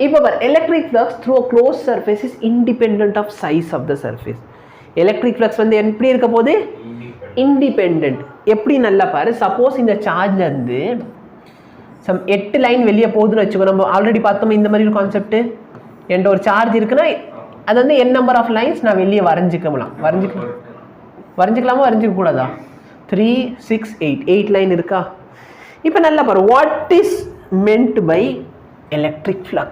இப்போ பார் electric flux through a close surface is independent of size of the surface. Electric flux வந்து எப்படி இருக்க போது? இண்டிபெண்ட். எப்படி நல்லா பாரு, சப்போஸ் இந்த சார்ஜ்லேருந்து சம் 8 லைன் வெளியே போகுதுன்னு வச்சுக்கோ. நம்ம ஆல்ரெடி பார்த்தோம் இந்த மாதிரி ஒரு கான்செப்ட். என்கிட்ட ஒரு சார்ஜ் இருக்குன்னா அது வந்து n நம்பர் ஆஃப் லைன்ஸ் நான் வெளியே வரைஞ்சிக்கலாமா? வரைஞ்சிக்க கூடாதா? 3, 6, 8 லைன் இருக்கா? இப்போ நல்லா பாரு, what is meant by electric flux?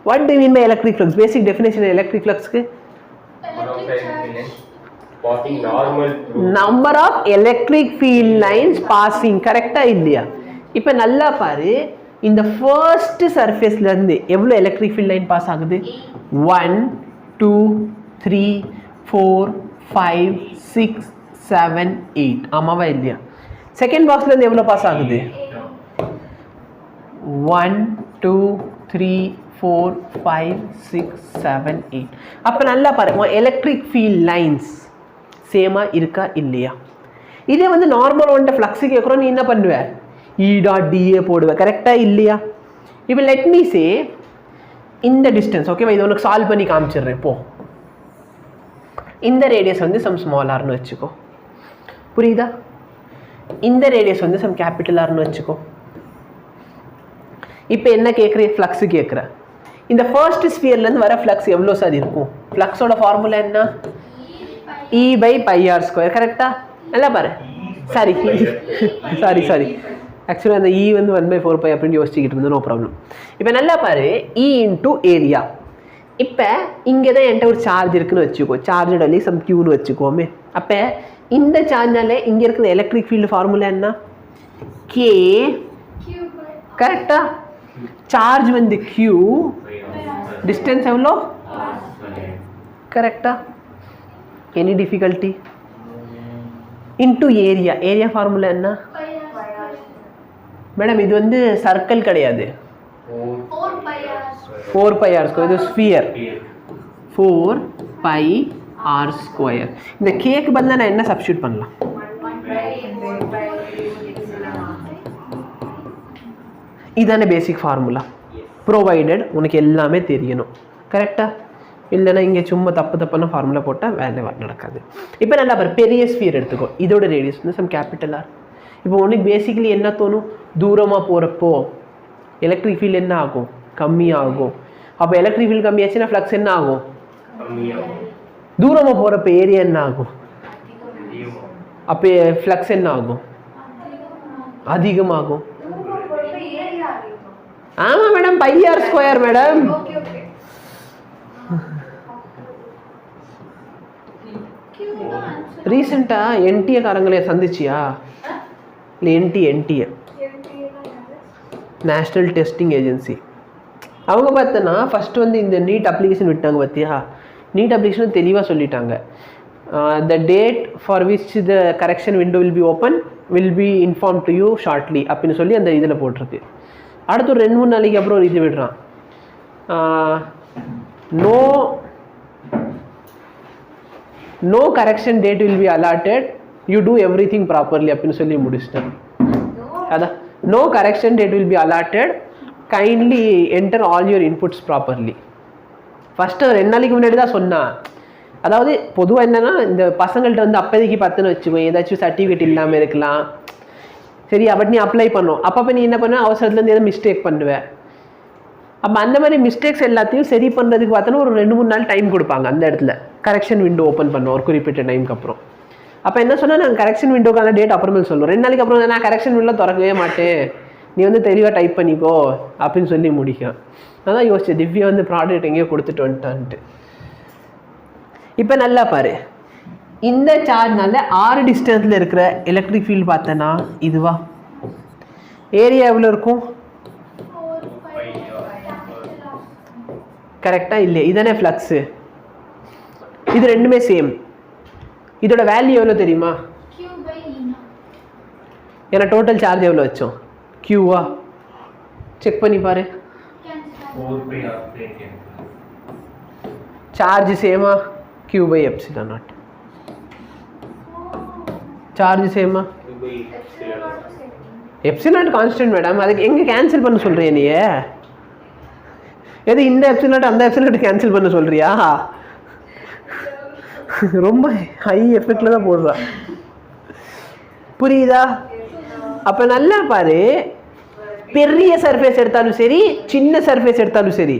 What do you mean by electric flux? Basic definition of electric flux ku passing normal number of electric field lines passing. correct ah illaya? ipo nalla paru, இந்த first surface la irundhu evlo electric field line pass agudhu? 1 2 3 4 5 6 7 8 amava illaya? second box la irundhu evlo pass agudhu? 1 2 3 4 5 6 7 8. அப்போ நல்லா பாருங்க, electric field lines சேமாக இருக்கா இல்லையா? இதே வந்து normal வந்துட்டு ஃப்ளக்ஸு கேட்குறோம், நீ என்ன பண்ணுவ? E.dA போடுவ. கரெக்டாக இல்லையா? இப்போ லெட் மீ சே இந்த டிஸ்டன்ஸ், ஓகேவா? இது உனக்கு சால்வ் பண்ணி காமிச்சிடுறேன். இப்போ இந்த ரேடியஸ் வந்து சம் ஸ்மால் ஆர்னு வச்சுக்கோ, புரியுதா? இந்த ரேடியஸ் வந்து சம் கேபிட்டல் ஆர்னு வச்சுக்கோ. இப்போ என்ன கேட்குற? ஃப்ளக்ஸு கேட்குற. இந்த ஃபர்ஸ்ட் ஸ்பியர்லேருந்து வர ஃப்ளக்ஸ் எவ்வளோ சார் இருக்கும்? ஃப்ளக்ஸோட ஃபார்முலா என்ன? E/πr². கரெக்டாக? நல்லா பாரு. சாரி ஆக்சுவலாக அந்த E வந்து 1/4π அப்படின்னு யோசிச்சுக்கிட்டு இருந்தோம். No problem. இப்போ நல்லா பாரு, E இன்டூ ஏரியா. இப்போ இங்கே தான் என்கிட்ட ஒரு சார்ஜ் இருக்குன்னு வச்சுக்கோ, சார்ஜோட அலி சம் க்யூன்னு வச்சுக்கோமே. அப்போ இந்த சார்ஜால் இங்கே இருக்கிற எலக்ட்ரிக் ஃபீல்டு ஃபார்முலா என்ன? K. கரெக்டா? சார்ஜ் வந்து Q, டிஸ்டன்ஸ் எவ்வளோ? கரெக்டா? Any difficulty? Into area. Area formula என்ன மேடம்? இது வந்து சர்க்கிள் கிடையாது, 4πr². இது ஸ்பியர், 4πr². இந்த கேக்கு பதிலாக நான் என்ன சப்ஸ்டியூட் பண்ணலாம்? இதான பேசிக் ஃபார்முலா. ப்ரொவைடட் உனக்கு எல்லாமே தெரியணும். கரெக்டாக? இல்லைன்னா இங்கே சும்மா தப்பான ஃபார்முலா போட்டால் வேலை நடக்காது. இப்போ நல்லா பாரு, பெரிய ஸ்பியர் எடுத்துக்கோ. இதோட ரேடியஸ் வந்து சம் கேபிட்டல் ஆர். இப்போ உனக்கு பேசிக்கலி என்ன தோணும்? தூரமாக போகிறப்போ எலக்ட்ரிக் ஃபீல்டு என்ன ஆகும்? கம்மியாகும். அப்போ எலக்ட்ரிக் ஃபீல்டு கம்மியாச்சுன்னா ஃப்ளக்ஸ் என்ன ஆகும்? தூரமாக போகிறப்ப ஏரியா என்ன ஆகும்? அப்போ ஃப்ளக்ஸ் என்ன ஆகும்? அதிகமாகும். ஆமாம் மேடம், πr² மேடம். ரீசெண்டாக என்டிஏ காரங்களே சந்திச்சியா? இல்லை என்டிஏ நேஷ்னல் டெஸ்டிங் ஏஜென்சி. அவங்க பார்த்தோன்னா ஃபஸ்ட்டு வந்து இந்த நீட் அப்ளிகேஷன் விட்டாங்க பார்த்தியா? நீட் அப்ளிகேஷன் தெளிவாக சொல்லிட்டாங்க. The date for which the correction window will be open will be inform to you shortly அப்படின்னு சொல்லி அந்த இதில் போட்டிருக்கு. அடுத்து ஒரு 2-3 நாளைக்கு அப்புறம் ஒரு இது விடுறான், no correction date will be allotted, you do everything properly அப்படின்னு சொல்லி முடிச்சிட்டேன். அதான் no correction date will be allotted, kindly enter all your inputs properly. First 2 நாளைக்கு முன்னாடி தான் சொன்னான். அதாவது பொதுவாக என்னென்னா, இந்த பசங்கள்கிட்ட வந்து அப்போதைக்கு பார்த்துன்னு வச்சுக்கோ, ஏதாச்சும் சர்டிஃபிகேட் இல்லாமல் இருக்கலாம், சரி அப்படி நீ அப்ளை பண்ணும். அப்போ நீ என்ன பண்ணுவ? அவசரத்துலேருந்து எதாவது மிஸ்டேக் பண்ணுவேன். அப்போ அந்த மாதிரி மிஸ்டேக்ஸ் எல்லாத்தையும் சரி பண்ணுறதுக்கு பார்த்தோன்னா ஒரு 2-3 நாள் டைம் கொடுப்பாங்க. அந்த இடத்துல கரெக்ஷன் விண்டோ ஓப்பன் பண்ணுவோம் ஒரு குறிப்பிட்ட டைமுக்கு அப்புறம். அப்போ என்ன சொன்னால், நாங்கள் கரெக்ஷன் விண்டோக்கான டேட் அப்புறமே சொல்லுவோம். 2 நாளைக்கு அப்புறம் நான் கரெக்ஷன் விண்டோ திறக்கவே மாட்டேன், நீ வந்து தெளிவாக டைப் பண்ணிக்கோ அப்படின்னு சொல்லி முடிக்கும். அதான் யோசிச்சேன், திவ்யா வந்து ப்ராடக்ட் எங்கேயோ கொடுத்துட்டு வந்துட்டான்ட்டு. இப்போ நல்லா பாரு, இந்த சார்ஜ்னால 6 டிஸ்டன்ஸில் இருக்கிற எலக்ட்ரிக் ஃபீல்டு பார்த்தேன்னா இதுவா? ஏரியா எவ்வளோ இருக்கும்? கரெக்டாக இல்லையா? இதுதானே ஃப்ளக்ஸு. இது ரெண்டுமே சேம். இதோட வேல்யூ எவ்வளோ தெரியுமா? ஏன்னா டோட்டல் சார்ஜ் எவ்வளோ வச்சோம்? Qவா? செக் பண்ணி பாரு. சார்ஜ் சேமா? Q/ε0. சார்ஜ் சேமா? Epsilon constant madam. அதுக்கு எங்கே கேன்சல் பண்ண சொல்கிறேன் நீ? எது இந்த எப்சிலன் அந்த எப்சிலன் கேன்சல் பண்ண சொல்றியா? ரொம்ப ஹை எஃபெக்ட்ல தான் போடுறா. புரியுதா? அப்ப நல்லா பாரு, பெரிய சர்ஃபேஸ் எடுத்தாலும் சரி சின்ன சர்ஃபேஸ் எடுத்தாலும் சரி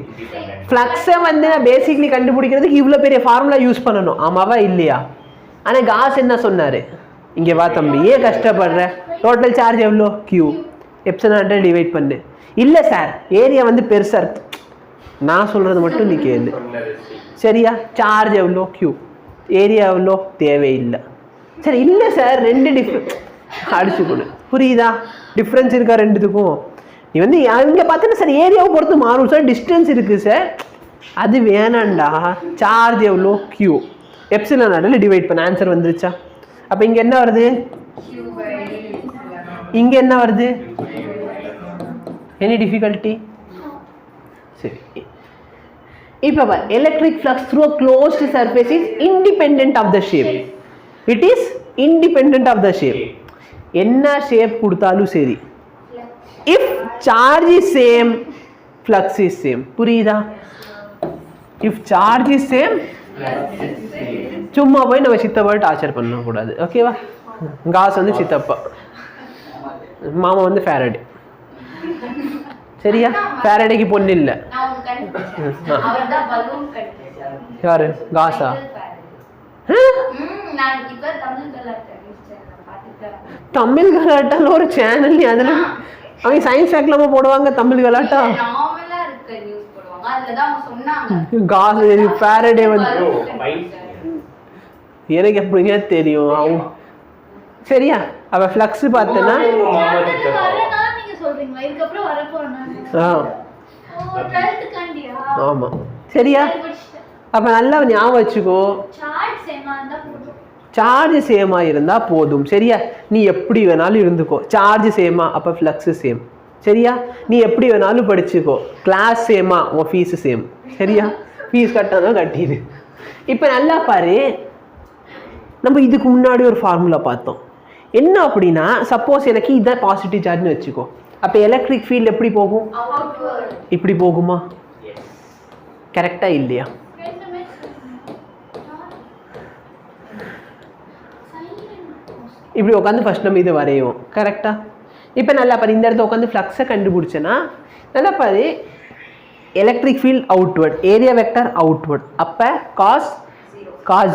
ஃப்ளக்ஸை வந்து நான் பேசிக்லி கண்டுபிடிக்கிறதுக்கு இவ்வளோ பெரிய ஃபார்முலா யூஸ் பண்ணணும். ஆமாவா இல்லையா? ஆனால் காஸ் என்ன சொன்னார், இங்கே வா தம்பி ஏன் கஷ்டப்படுற, டோட்டல் சார்ஜ் எவ்வளோ கியூ எப்சிலான் டிவைட் பண்ணு. இல்லை சார் ஏரியா வந்து பெருசாக இருக்கு, நான் சொல்கிறது மட்டும் நீ கேளு சரியா? சார்ஜ் எவ்வளோ கியூ, ஏரியா எவ்வளோ தேவையில்லை. சரி இல்லை சார் ரெண்டு அடிச்சு கொடு. புரியுதா? டிஃப்ரென்ஸ் இருக்கா ரெண்டுத்துக்கும்? நீ வந்து இங்கே பார்த்தீங்கன்னா சார் ஏரியாவை பொறுத்து மாறும் சார், டிஸ்டன்ஸ் இருக்குது சார், அது வேணாண்டா. சார்ஜ் எவ்வளோ கியூ எப்சிலான் நாட்டில் டிவைட் பண்ண ஆன்சர் வந்துருச்சா? அப்போ இங்கே என்ன வருது, இங்கே என்ன வருது, எனி டிஃபிகல்ட்டி? சரி இப்போ பார், electric flux through a closed surface is independent of the shape. It is independent of the shape. என்ன ஷேப் கொடுத்தாலும் சரி, if charge is same flux is same. புரியுதா? இஃப் சார்ஜ் இஸ் சேம், சும்மா போய் நம்ம சித்தப்பா டார்ச்சர் பண்ணக்கூடாது. ஓகேவா? காஸ் வந்து சித்தப்பா, மாமா வந்து ஃபேரடே. சரியா? ஃபேரடேக்கு பொண்ணு இல்லை. யாரு? காசா? தமிழ் கலாட்டால ஒரு சேனல், அதில் அவங்க சயின்ஸ் ஃபேக்ட்லாம போடுவாங்க தமிழ் கலாட்டா. காசு ஃபேரடே வந்து எனக்கு எப்படிங்க தெரியும் அவங்க. சரியா? அவ ஃப்ளக்ஸ் பார்த்தேன்னா ஆமா. சரியா? அப்ப நல்லா ஞாபகம் வச்சுக்கோ, சார்ஜ் சேமா இருந்தா போதும். சரியா? நீ எப்படி வேணாலும் இருந்துக்கோ, சார்ஜ் சேமா அப்ப ஃப்ளக்ஸ் சேம். சரியா? நீ எப்படி வேணாலும் படிச்சுக்கோ, கிளாஸ் சேமா உன் ஃபீஸ் சேம். சரியா? ஃபீஸ் கட்டாதான் கட்டிடு. இப்ப நல்லா பாரு, நம்ம இதுக்கு முன்னாடி ஒரு ஃபார்முலா பார்த்தோம். என்ன அப்படின்னா, சப்போஸ் எனக்கு இதான் பாசிட்டிவ் சார்ஜ்னு வச்சுக்கோ, அப்ப எலக்ட்ரிக் ஃபீல்ட் எப்படி போகும்? இப்படி போகுமா? கரெக்டா இல்லையா? இப்படி உட்காந்து ஃபர்ஸ்ட் நம்ம இதை வரையும். கரெக்டா? இப்போ நல்லா பாரு, இந்த இடத்துல உட்காந்து ஃப்ளக்ஸை கண்டுபிடிச்சேன்னா நல்லா பாரு, electric field outward, area vector outward. அப்போ காஸ்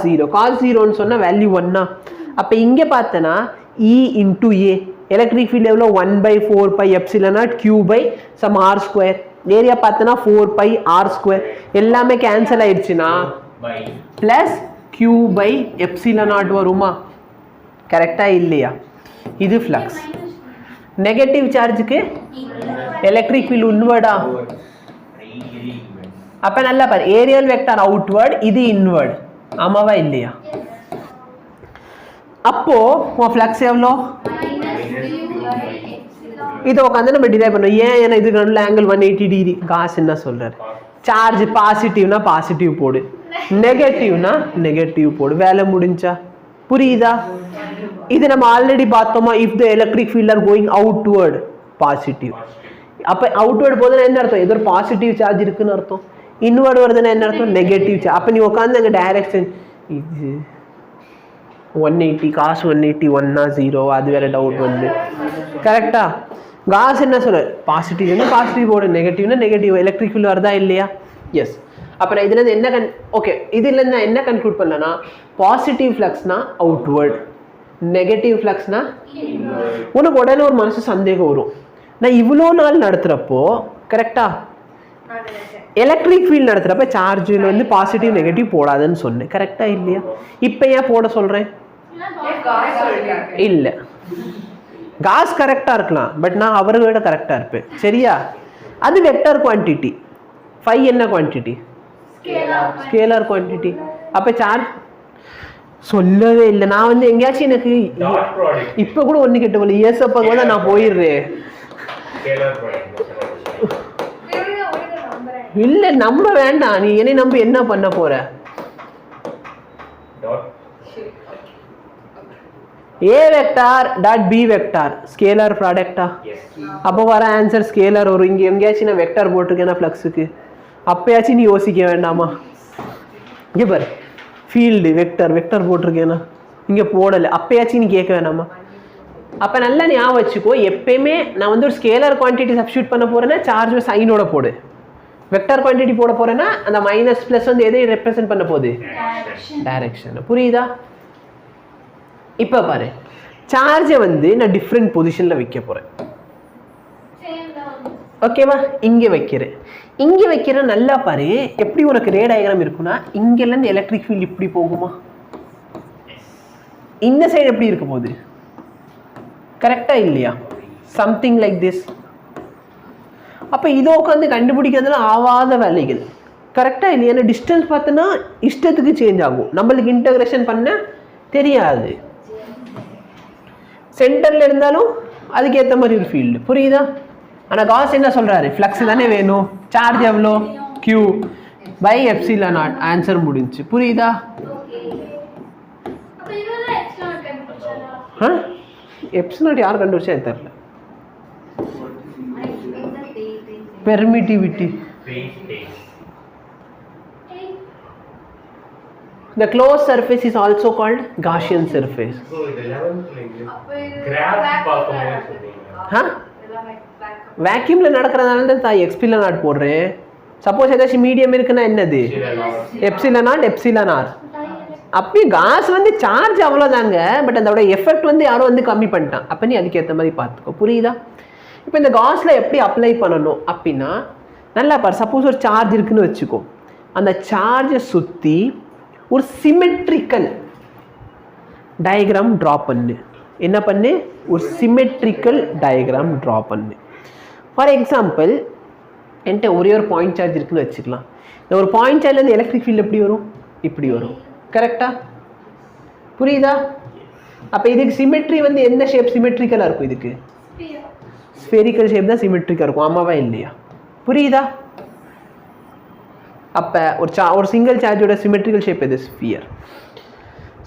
0, காஸ் 0ன்னு சொன்னால் வேல்யூ 1. அப்போ இங்கே பார்த்தனா E into A, electric field எவ்வளோ 1/4π epsilon naught Q by sum R². Area பார்த்தனா 4π R². எல்லாமே கேன்சல் ஆயிடுச்சுன்னா plus Q by epsilon naught வருமா? கரெக்டா இல்லையா? இது ஃப்ளக்ஸ். நெகட்டிவ் சார்ஜுக்கு எலக்ட்ரிக் ஃபீல்ட் இன்வர்டா? அப்ப நல்லா பாரு, ஏரியல் வெக்டர் அவுட்வர்ட், இது இன்வர்ட். ஆமாவா இல்லையா? அப்போ உன் ஃப்ளக்ஸ் எவ்வளோ? இதை உட்காந்து நம்ம டிரைவ் பண்ணோம். ஏன்னா இதுக்கு நல்ல ஆங்கிள் 180 டிகிரி. காசு என்ன சொல்றாரு, சார்ஜ் பாசிட்டிவ்னா பாசிட்டிவ் போடு, நெகட்டிவ்னா நெகட்டிவ் போடு, வேலை முடிஞ்சா. புரியுதா? இது நம்ம ஆல்ரெடி பார்த்தோமா, if the electric field are going outward positive. அப்போ அவுட்வர்ட் போதுன்னா என்ன அர்த்தம்? ஏதோ ஒரு பாசிட்டிவ் சார்ஜ் இருக்குன்னு அர்த்தம். இன்வர்ட் வருதுன்னா என்ன அர்த்தம்? Negative charge. அப்போ நீ உட்காந்து அங்கே டைரக்ஷன் இது 180, காசு 180 1 0, அது வேற டவுட் வந்து. கரெக்டா? காசு என்ன சொல்ற, பாசிட்டிவ்னா பாசிட்டிவ் போடு, நெகட்டிவ்னா நெகட்டிவ். எலக்ட்ரிக் ஃபீல்ட் வருதா இல்லையா? எஸ். அப்போ நான் இதுலேருந்து என்ன ஓகே, இதுலேருந்து நான் என்ன கன்க்ளூட் பண்ணலன்னா, பாசிட்டிவ் ஃப்ளக்ஸ்னா அவுட்வர்ட், நெகட்டிவ் ஃப்ளக்ஸ்னா உனக்கு உடனே ஒரு மனசு சந்தேகம் வரும். நான் இவ்வளோ நாள் நடத்துகிறப்போ கரெக்டா எலக்ட்ரிக் ஃபீல்ட் நடத்துகிறப்ப சார்ஜில் வந்து பாசிட்டிவ் நெகட்டிவ் போடாதுன்னு சொன்னேன். கரெக்டா இல்லையா? இப்போ ஏன் போட சொல்கிறேன்? இல்லை, காஸ் கரெக்டாக இருக்கலாம், பட் நான் அவரை விட கரெக்டாக இருப்பேன். சரியா? அது வெக்டர் குவான்டிட்டி, ஃபை என்ன குவான்டிட்டி? Scalar quantity. அப்போ சார்ஜ் சொல்லவே இல்லை. நான் வந்து எங்கேயாச்சும் எனக்கு இப்போ கூட ஒன்று கேட்டு போல ஏசப்பா கூட நான் போயிடுறேன். இல்லை நம்ப வேண்டாம், நீ என்னை நம்ப என்ன பண்ண போற? A vector dot B vector scalar ப்ராடக்டா? அப்போ வர ஆன்சர் ஸ்கேலார் வரும். இங்கே எங்கேயாச்சும் நான் வெக்டார் போட்டிருக்கேன்னா ஃப்ளக்ஸுக்கு அப்பயாச்சும் நீ யோசிக்க வேண்டாமா? இங்கே பாரு, ஃபீல்டு வெக்டர் போட்டிருக்கேனா, இங்கே போடலை, அப்பயாச்சும் நீ கேட்க வேணாமா? அப்போ நல்லா ஞாபகம் வச்சுக்கோ, எப்பயுமே நான் வந்து ஒரு ஸ்கேலர் குவான்டிட்டி சப்ஸ்டியூட் பண்ண போகிறேன்னா சார்ஜ் சைனோட போடு. வெக்டர் குவான்டிட்டி போட போகிறேன்னா அந்த மைனஸ் ப்ளஸ் வந்து எதை ரெப்ரசென்ட் பண்ண போகுது? டைரக்ஷன். புரியுதா? இப்போ பாரு, சார்ஜை வந்து நான் டிஃப்ரெண்ட் பொசிஷனில் வைக்க போகிறேன். ஓகேவா? இங்கே வைக்கிறேன். நல்லா பாரு, எப்படி உனக்கு ரே டயக்ராம் இருக்குன்னா இங்கேருந்து எலக்ட்ரிக் ஃபீல்ட் இப்படி போகுமா, இந்த சைடு எப்படி இருக்க போகுது? கரெக்டா இல்லையா? Something like this. அப்போ இதோ உட்காந்து கண்டுபிடிக்கிறதுல ஆவாத வேலைகள். கரெக்டா இல்லையா? ஏன்னா டிஸ்டன்ஸ் பார்த்தோன்னா இஷ்டத்துக்கு சேஞ்ச் ஆகும், நம்மளுக்கு இன்டகிரேஷன் பண்ண தெரியாது. சென்டரில் இருந்தாலும் அதுக்கேற்ற மாதிரி ஒரு ஃபீல்டு. புரியுதா? ஆனால் காஸ் என்ன சொல்கிறாரு? ஃப்ளக்ஸ் தானே வேணும். சார்ஜ் எவ்வளோ? Q by epsilon naught. Answer முடிஞ்சு. புரியுதா? எப்சிலான் யார் கண்டுபிடிச்சா தெரியல. Permittivity. The closed surface is also called Gaussian surface. வேக்யூம்ல நடக்கிறதால தான் எக்ஸ்பிலன் நாட் போடுறேன். சப்போஸ் ஏதாச்சும் மீடியம் இருக்குன்னா என்னது? Epsilon naught epsilon R. அப்பயும் காஸ் வந்து சார்ஜ் அவ்வளோதாங்க, பட் அதோட எஃபெக்ட் வந்து யாரோ வந்து கம்மி பண்ணிட்டான். அப்போ நீ அதுக்கேற்ற மாதிரி பார்த்துக்கோ. புரியுதா? இப்போ இந்த காஸில் எப்படி அப்ளை பண்ணணும் அப்படின்னா, நல்லா பாரு, சப்போஸ் ஒரு சார்ஜ் இருக்குன்னு வச்சுக்கோ, அந்த சார்ஜை சுற்றி ஒரு சிமெட்ரிக்கல் டயக்ராம் ட்ரா பண்ணு. என்ன பண்ணு? ஒரு சிமெட்ரிக்கல் டயக்ராம் ட்ரா பண்ணு. ஃபார் எக்ஸாம்பிள், என்கிட்ட ஒரே ஒரு பாயிண்ட் சார்ஜ் இருக்குன்னு வச்சுக்கலாம். இந்த ஒரு பாயிண்ட் சார்ஜ்லேருந்து எலக்ட்ரிக் ஃபீல்டு எப்படி வரும்? இப்படி வரும். கரெக்டா? புரியுதா? அப்போ இதுக்கு சிமெட்ரி வந்து எந்த ஷேப் சிமெட்ரிக்கலாக இருக்கும்? இதுக்கு ஸ்பெரிக்கல் ஷேப் தான் சிமெட்ரிக்காக இருக்கும். ஆமாவா இல்லையா? புரியுதா? அப்போ ஒரு சிங்கிள் சார்ஜோட சிமெட்ரிக்கல் ஷேப் எது? ஸ்பியர்.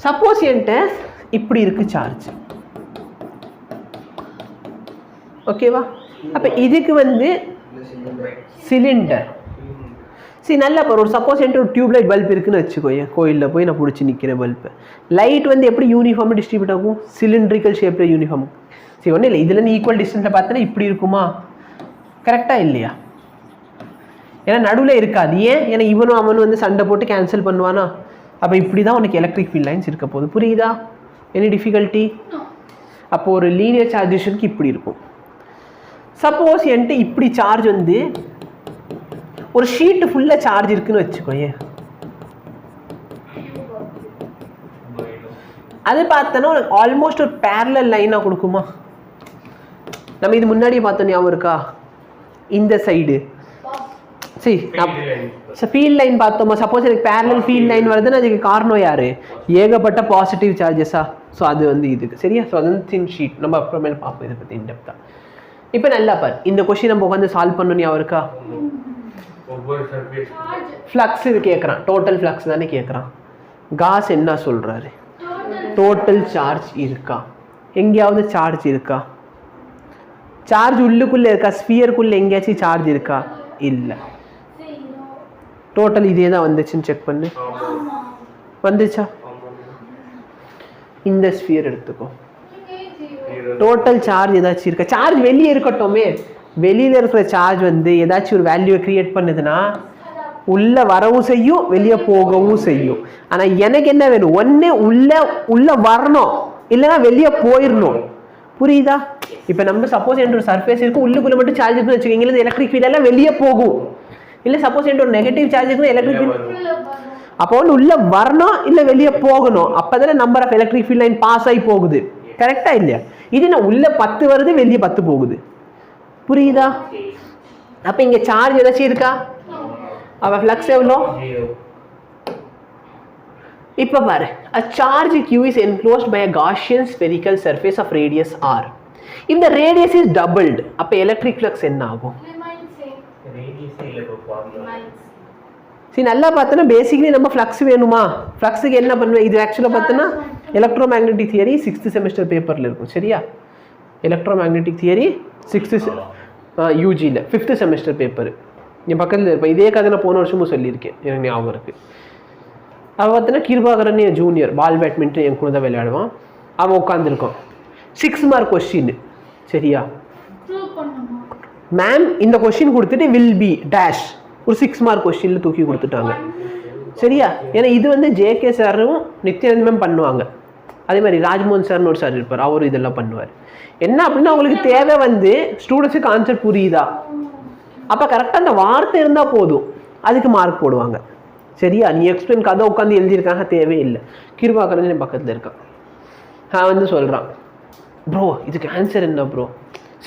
சப்போஸ் என்கிட்ட இப்படி இருக்கு சார்ஜ். ஓகேவா? அப்போ இதுக்கு வந்து சிலிண்டர். சரி, நல்லா பாரு, ஒரு சப்போஸ் என்கிட்ட ஒரு டியூப்லைட் பல்ப் இருக்குன்னு வச்சுக்கோங்க. கோயிலில் போய் நான் பிடிச்சி நிற்கிறேன் பல்பு. லைட் வந்து எப்படி யூனிஃபார்மாக டிஸ்ட்ரிபியூட் ஆகும்? சிலிண்ட்ரிக்கல் ஷேப்பில் யூனிஃபார்ம். சரி, ஒன்றும் இல்லை, இதுலேருந்து ஈக்குவல் டிஸ்டன்ஸில் பார்த்தோன்னா இப்படி இருக்குமா? கரெக்டாக இல்லையா? ஏன்னா நடுவில் இருக்காது. ஏன்? ஏன்னா இவனும் அவனும் வந்து சண்டை போட்டு கேன்சல் பண்ணுவானா? அப்போ இப்படி தான் உனக்கு எலக்ட்ரிக் ஃபீல்ட் லைன்ஸ் இருக்க போகுது. புரியுதா? Any difficulty? அப்போ ஒரு லீனியர் சார்ஜேஷனுக்கு இப்படி இருக்கும். சப்போஸ் என்கிட்ட இப்படி சார்ஜ் வந்து ஒரு ஷீட்டு ஃபுல்லாக சார்ஜ் இருக்குன்னு வச்சுக்கோங்க. அது பார்த்தோன்னா உனக்கு ஆல்மோஸ்ட் ஒரு பேரலல் லைனாக கொடுக்குமா? நம்ம இது முன்னாடியே பார்த்தோம், ஞாபகம் இருக்கா? இந்த சைடு சரி, ஃபீல்ட் லைன் பார்த்தோமா? சப்போஸ் எனக்கு பேரலல் ஃபீல்ட் லைன் வருதுன்னு அதுக்கு காரணம் யாரு? ஏகப்பட்ட பாசிட்டிவ் சார்ஜஸா? ஸோ அது வந்து இதுக்கு சரியா? ஸோ அது வந்து தின் ஷீட். நம்ம அப்புறமேல பார்ப்போம் இதை பற்றி இன்டெப்தா. இப்போ நல்லா பாரு, இந்த கொஸ்டின் நம்ம உட்காந்து சால்வ் பண்ணணும். ஞாபகம் இருக்கா? ஃப்ளக்ஸ் கேட்குறான், டோட்டல் ஃப்ளக்ஸ் தானே கேட்குறான். காஸ் என்ன சொல்கிறாரு? டோட்டல் சார்ஜ் இருக்கா? எங்கேயாவது சார்ஜ் இருக்கா? சார்ஜ் உள்ளுக்குள்ளே இருக்கா? ஸ்பியருக்குள்ளே எங்கேயாச்சும் சார்ஜ் இருக்கா? இல்லை. டோட்டல் இதே தான் வந்துச்சுன்னு செக் பண்ணு. வந்துச்சா? இந்த ஸ்பியர் எடுத்துக்கோ. டோட்டல் சார்ஜ் ஏதாச்சும் இருக்கா? சார்ஜ் வெளியே இருக்கட்டுமே, வெளியில் இருக்கிற சார்ஜ் வந்து ஏதாச்சும் ஒரு வேல்யூவை கிரியேட் பண்ணுதுன்னா உள்ளே வரவும் செய்யும், வெளியே போகவும் செய்யும். ஆனால் எனக்கு என்ன வேணும்? ஒன்று உள்ளே வரணும், இல்லைன்னா வெளியே போயிடணும். புரியுதா? இப்போ நம்ம சப்போஸ் என்ற ஒரு சர்ஃபேஸ் இருக்கும், உள்ளுக்குள்ளே மட்டும் சார்ஜ் இருக்குன்னு வச்சுக்கோங்க, எலக்ட்ரிக் ஃபீல்ட் எல்லாம் வெளியே போகும். இல்லை சப்போஸ் என்ற ஒரு நெகட்டிவ் சார்ஜ் இருக்குன்னு எலக்ட்ரிக் ஃபீல்ட் அப்போ ஒன்று உள்ளே வரணும், இல்லை வெளியே போகணும். அப்போ தானே number of electric field line pass ஆகி போகுது. கரெக்டா இல்லையா? இது நான் உள்ள 10 வருது, வெளியே 10 போகுது. புரியுதா? அப்ப இங்க சார்ஜ் ஏதாச்சும் இருக்கா? அப்ப ஃப்ளக்ஸ் எவ்வளோ? இப்ப பாரு, a charge Q is enclosed by a Gaussian spherical surface of radius r. If the radius is doubled, அப்ப electric flux என்ன ஆகும்? சரி, நல்லா பார்த்தோன்னா பேசிக்கலி நம்ம ஃப்ளக்ஸ் வேணுமா? ஃப்ளக்ஸுக்கு என்ன பண்ணுவேன்? இது ஆக்சுவலாக பார்த்தோன்னா எலக்ட்ரோமேக்னெட்டிக் தியரி 6th செமஸ்டர் பேப்பரில் இருக்கும். சரியா? எலக்ட்ரோமேக்னெட்டிக் தியரி 6th யூஜியில் 5th செமஸ்டர் பேப்பர். என் பக்கத்தில் இருப்பேன். இதே கதை நான் போன வருஷமும் சொல்லியிருக்கேன், எனக்கு ஞாபகம் இருக்குது. அவன் பார்த்தீங்கன்னா கிருபாகரன் என் ஜூனியர், பால் பேட்மிண்டன் என் கூட தான் விளையாடுவான். அவன் உட்காந்துருக்கான். 6 மார்க் கொஸ்டின். சரியா, மேம் இந்த கொஸ்டின் கொடுத்துட்டு வில் பி டேஷ் ஒரு 6 மார்க் கொஸ்டினில் தூக்கி கொடுத்துட்டாங்க. சரியா, ஏன்னா இது வந்து ஜேகே சாரும் நித்யானந்த் மேம் பண்ணுவாங்க. அதே மாதிரி ராஜ்மோகன் சார்னு ஒரு சார் இருப்பார், அவரும் இதெல்லாம் பண்ணுவார். என்ன அப்படின்னா அவங்களுக்கு தேவை வந்து ஸ்டூடெண்ட்ஸுக்கு கான்செப்ட் புரியுதா, அப்போ கரெக்டாக அந்த வார்த்தை இருந்தால் போதும், அதுக்கு மார்க் போடுவாங்க. சரியா, நீ எக்ஸ்பிளைன் கதை உட்காந்து எழுதியிருக்காங்க தேவையில்லை. கிருபாகரன் என் பக்கத்தில் இருக்கான். நான் வந்து சொல்கிறான், ப்ரோ இதுக்கு ஆன்சர் என்ன ப்ரோ,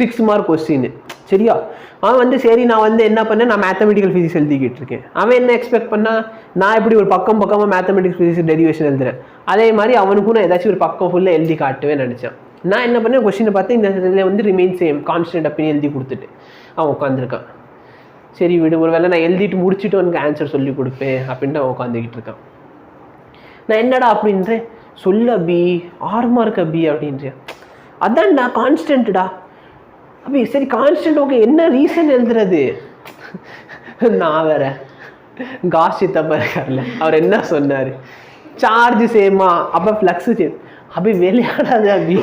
6 மார்க் கொஸ்டின். சரியா, அவன் வந்து சரி நான் வந்து என்ன பண்ணேன், நான் மேத்தமெட்டிக்கல் ஃபிசிக்ஸ் எழுதிக்கிட்டு இருக்கேன். அவன் என்ன எக்ஸ்பெக்ட் பண்ணா, நான் இப்படி ஒரு பக்கமாக மேத்தமெட்டிக்ஸ் ஃபிசிக்ஸ் டெரிவேஷன் எழுதுறேன், அதே மாதிரி அவனுக்கும் நான் ஏதாச்சும் ஒரு பக்கம் ஃபுல்லாக எழுதி காட்டுவேன் நினச்சேன். நான் என்ன பண்ணேன், கொஸ்டினை பார்த்து இந்த இதில் வந்து ரிமைன் சேம் கான்ஸ்டன்ட் அப்படின்னு எழுதி கொடுத்துட்டு அவன் உட்காந்துருக்கான். சரி விடு, ஒரு வேளை நான் எழுதிட்டு முடிச்சுட்டு அவனுக்கு ஆன்சர் சொல்லி கொடுப்பேன் அப்படின்ட்டு அவன் உட்காந்துக்கிட்டு இருக்கான். நான் என்னடா அப்படின்றேன், சொல்ல அபி 6 மார்க் அபி அப்படின்றேன். அதான்டா கான்ஸ்டன்ட்டா அப்படி. சரி கான்ஸ்டன்ட் ஓகே, என்ன ரீசன் எழுதுறது. நான் வேற காஸ் சித்தப்பா இருக்கார்ல, அவர் என்ன சொன்னார், சார்ஜ் சேமா அப்போ ஃப்ளக்ஸு சேம். அப்படி விளையாடாது அப்படி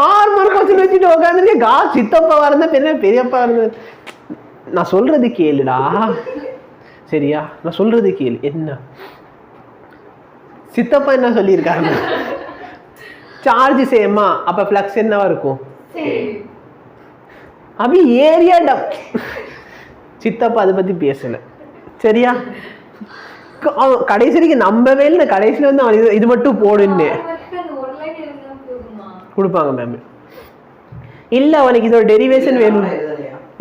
6 மார்க் கொஸ்டின் வச்சுட்டு உட்காந்துருக்கேன். காஸ் சித்தப்பா வரந்தா பெரியப்பா இருந்தது. நான் சொல்றது கேளுடா. சரியா, நான் சொல்றது கேளு. என்ன சித்தப்பா என்ன சொல்லியிருக்காங்க, சார்ஜ் சேமா அப்போ ஃப்ளக்ஸ் என்னவா இருக்கும், அப்படி ஏரியா சித்தப்பா அதை பற்றி பேசலை. சரியா, கடைசி வரைக்கும் நம்பவே இல்லை. கடைசியில் வந்து அவன் இது மட்டும் போடுன்னு கொடுப்பாங்க மேம். இல்லை அவனுக்கு இதோட டெரிவேஷன் வேணும்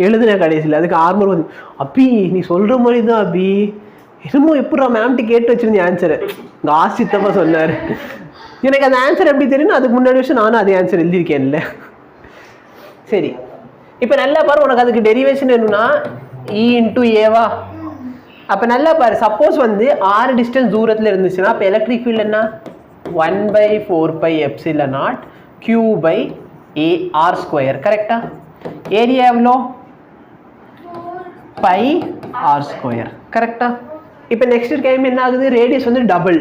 எழுதுன கடைசியில், அதுக்கு 6 மார்க் வந்து. அப்பி நீ சொல்கிற மாதிரி தான் அபி, என்னமோ எப்படா மேம்கிட்ட கேட்டு வச்சிருந்தேன் ஆன்சரு. காஸ் சித்தப்பா சொன்னார். எனக்கு அந்த ஆன்சர் எப்படி தெரியும், அதுக்கு முன்னாடி வருஷம் நானும் அதே ஆன்சர் எழுதியிருக்கேன்ல. சரி, இப்போ நல்லா பாரு, உனக்கு அதுக்கு டெரிவேஷன் வேணும்னா இ இன்டூ ஏவா. அப்போ நல்லா பாரு, சப்போஸ் வந்து 6 டிஸ்டன்ஸ் தூரத்தில் இருந்துச்சுன்னா அப்போ எலக்ட்ரிக் ஃபீல்டு என்ன, 1/4πε0 Q/r². கரெக்டா, ஏரியா எவ்வளோ, πr². கரெக்டா. இப்போ நெக்ஸ்ட் டைம் என்ன ஆகுது, ரேடியஸ் வந்து டபுள்.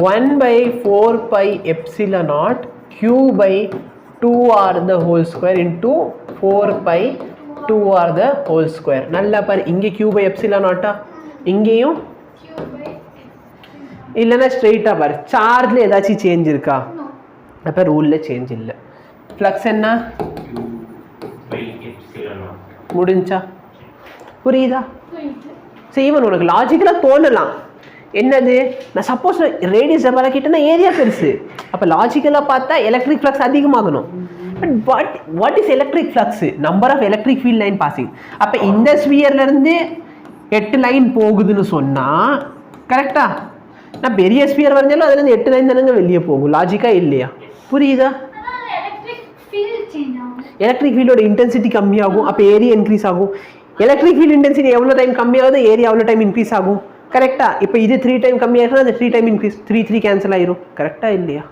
1/4πε0 Q/2r² into 4π2r². நல்லா பாரு, இங்கே Q/ε0, இங்கேயும் இல்லைன்னா ஸ்ட்ரெயிட்டாக பாரு, சார்ஜில் ஏதாச்சும் சேஞ்ச் இருக்கா, அப்போ ரூலில் சேஞ்ச் இல்லை. ஃப்ளக்ஸ் என்ன முடிஞ்சா, புரியுதா. சரி, ஈவன் உனக்கு லாஜிக்கலாக தோணலாம், என்னது நான் சப்போஸ் ரேடியஸ் பழக்கிட்டேன்னா ஏரியா பெருசு, அப்போ லாஜிக்கலாக பார்த்தா எலக்ட்ரிக் ஃப்ளக்ஸ் அதிகமாகணும். But what is electric flux, number of electric field line passing. அப்போ இந்த ஸ்பியர்லேருந்து 8 லைன் போகுதுன்னு சொன்னால் கரெக்டா, நான் பெரிய ஸ்பியர் வரைஞ்சாலும் அதுலேருந்து 8 லைன் தானங்க வெளியே போகும், லாஜிக்காக இல்லையா, புரியுதா. எலக்ட்ரிக் ஃபீல்டோட இன்டென்சிட்டி கம்மியாகும், அப்போ ஏரியா இன்க்ரீஸ் ஆகும். எலக்ட்ரிக் ஃபீல்ட் இன்டென்சிட்டி எவ்வளோ டைம் கம்மியாகுது, ஏரியா அவ்வளோ டைம் இன்க்ரீஸ் ஆகும். கரெக்டா, இப்போ இது 3 டைம் கம்மியாகுதுன்னா அது 3 டைம் இன்க்ரீஸ், 3 கேன்சல் ஆயிரும். கரெக்டா இல்லையா.